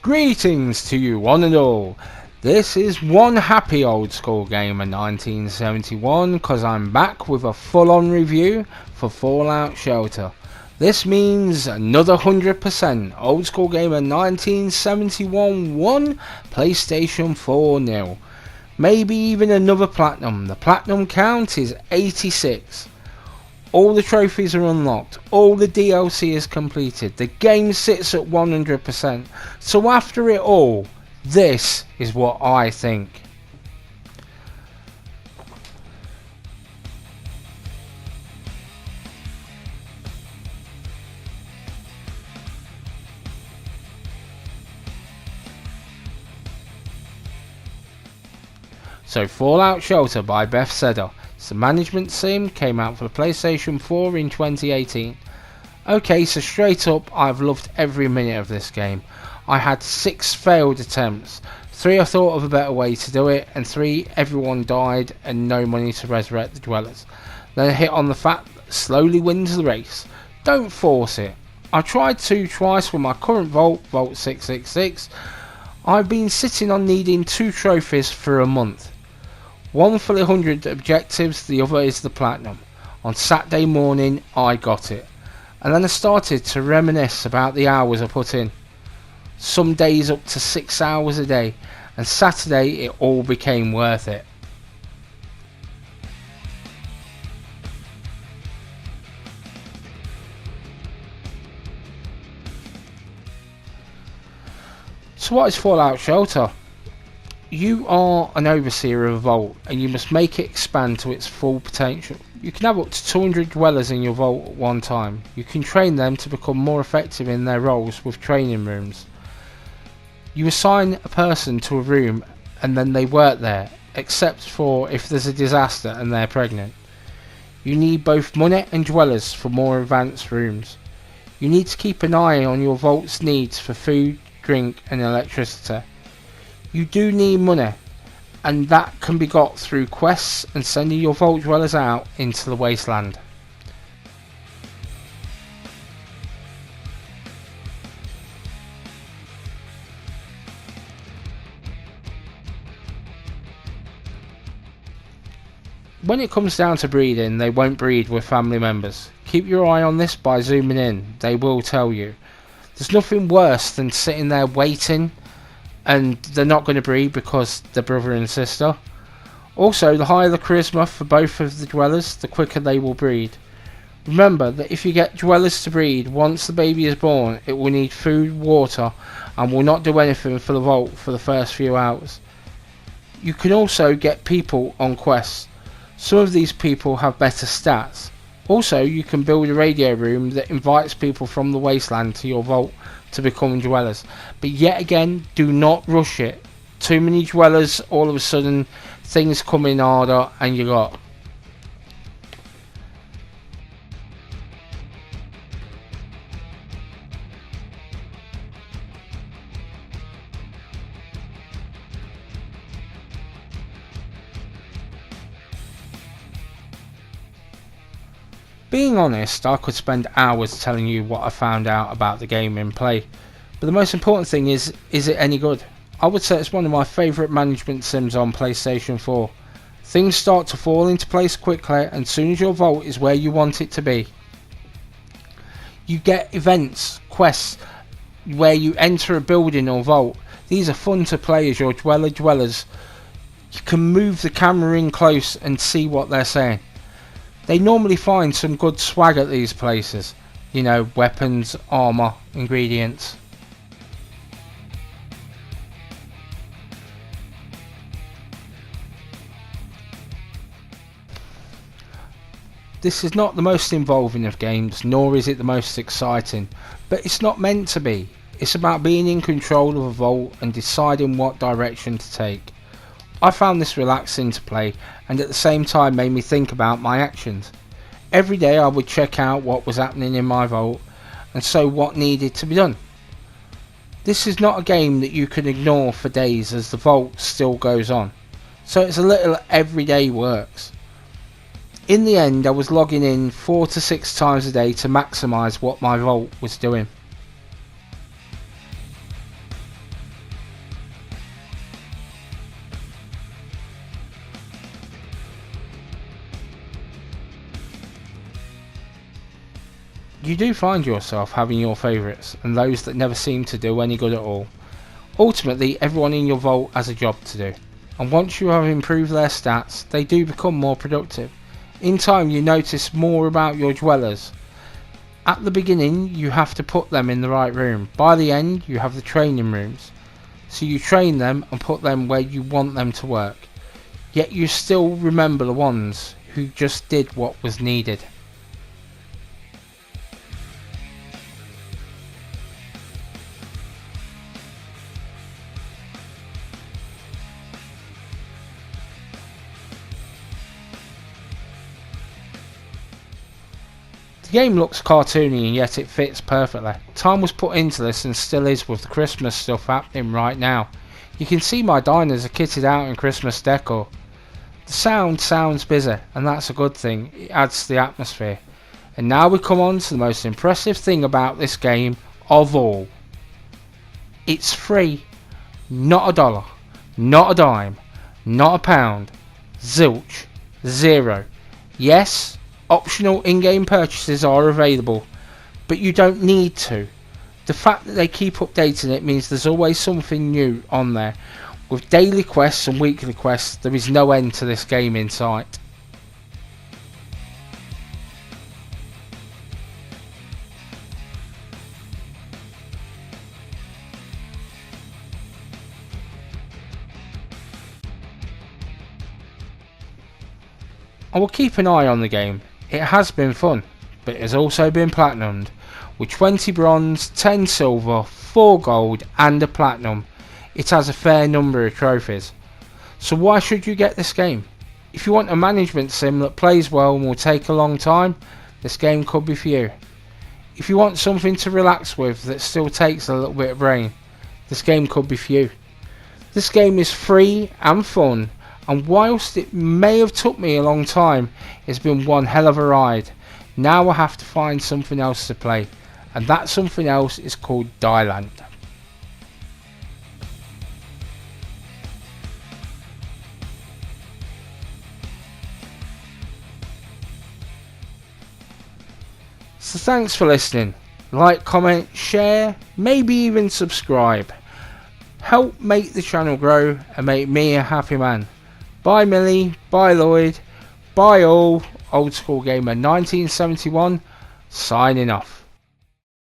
Greetings to you one and all. This is one happy old school gamer 1971 because I'm back with a full-on review for Fallout Shelter. This means another 100% old school gamer 1971 1, PlayStation 4 nil. Maybe even another platinum. The platinum count is 86. All the trophies are unlocked, all the DLC is completed, the game sits at 100%, so after it all, this is what I think. So Fallout Shelter by Bethesda. It's a management sim, came out for the PlayStation 4 in 2018. Okay, so straight up, I've loved every minute of this game. I had 6 failed attempts. 3 I thought of a better way to do it, and 3 everyone died and no money to resurrect the dwellers. Then I hit on the fact that slowly wins the race. Don't force it. I tried to twice with my current Vault 666. I've been sitting on needing 2 trophies for a month. One for the 100 objectives, the other is the platinum. On Saturday morning I got it, and then I started to reminisce about the hours I put in. Some days up to 6 hours a day, and Saturday it all became worth it. So what is Fallout Shelter? You are an overseer of a vault and you must make it expand to its full potential. You can have up to 200 dwellers in your vault at one time. You can train them to become more effective in their roles with training rooms. You assign a person to a room and then they work there, except for if there's a disaster and they're pregnant. You need both money and dwellers for more advanced rooms. You need to keep an eye on your vault's needs for food, drink and electricity. You do need money, and that can be got through quests and sending your vault dwellers out into the wasteland. When it comes down to breeding, they won't breed with family members. Keep your eye on this by zooming in, they will tell you. There's nothing worse than sitting there waiting and they're not going to breed because they're brother and sister. Also, the higher the charisma for both of the dwellers, the quicker they will breed. Remember that if you get dwellers to breed, once the baby is born, it will need food, water, and will not do anything for the vault for the first few hours. You can also get people on quests. Some of these people have better stats. Also, you can build a radio room that invites people from the wasteland to your vault to become dwellers. But yet again, do not rush it. Too many dwellers, all of a sudden, things come in harder and you got. Being honest, I could spend hours telling you what I found out about the game in play, but the most important thing is it any good? I would say it's one of my favourite management sims on PlayStation 4. Things start to fall into place quickly, and soon as your vault is where you want it to be. You get events, quests, where you enter a building or vault. These are fun to play as your dwellers. You can move the camera in close and see what they're saying. They normally find some good swag at these places. You know, weapons, armour, ingredients. This is not the most involving of games, nor is it the most exciting, but it's not meant to be. It's about being in control of a vault and deciding what direction to take. I found this relaxing to play and at the same time made me think about my actions. Every day I would check out what was happening in my vault and so what needed to be done. This is not a game that you can ignore for days as the vault still goes on, so it's a little everyday works. In the end, I was logging in 4 to 6 times a day to maximise what my vault was doing. You do find yourself having your favourites and those that never seem to do any good at all. Ultimately, everyone in your vault has a job to do, and once you have improved their stats, they do become more productive. In time, you notice more about your dwellers. At the beginning, you have to put them in the right room. By the end, you have the training rooms, so you train them and put them where you want them to work. Yet you still remember the ones who just did what was needed. The game looks cartoony and yet it fits perfectly. Time was put into this and still is with the Christmas stuff happening right now. You can see my diners are kitted out in Christmas decor. The sound sounds busy and that's a good thing, it adds to the atmosphere. And now we come on to the most impressive thing about this game of all. It's free. Not a dollar. Not a dime. Not a pound. Zilch. Zero. Yes, optional in-game purchases are available, but you don't need to. The fact that they keep updating it means there's always something new on there. With daily quests and weekly quests, there is no end to this game in sight. I will keep an eye on the game. It has been fun, but it has also been platinumed, with 20 bronze, 10 silver, 4 gold and a platinum. It has a fair number of trophies. So why should you get this game? If you want a management sim that plays well and will take a long time, this game could be for you. If you want something to relax with that still takes a little bit of brain, this game could be for you. This game is free and fun, and whilst it may have took me a long time, it's been one hell of a ride. Now I have to find something else to play, and that something else is called Dieland. So thanks for listening. Like, comment, share, maybe even subscribe. Help make the channel grow and make me a happy man. Bye Millie, bye Lloyd, bye all. Old School Gamer 1971 signing off.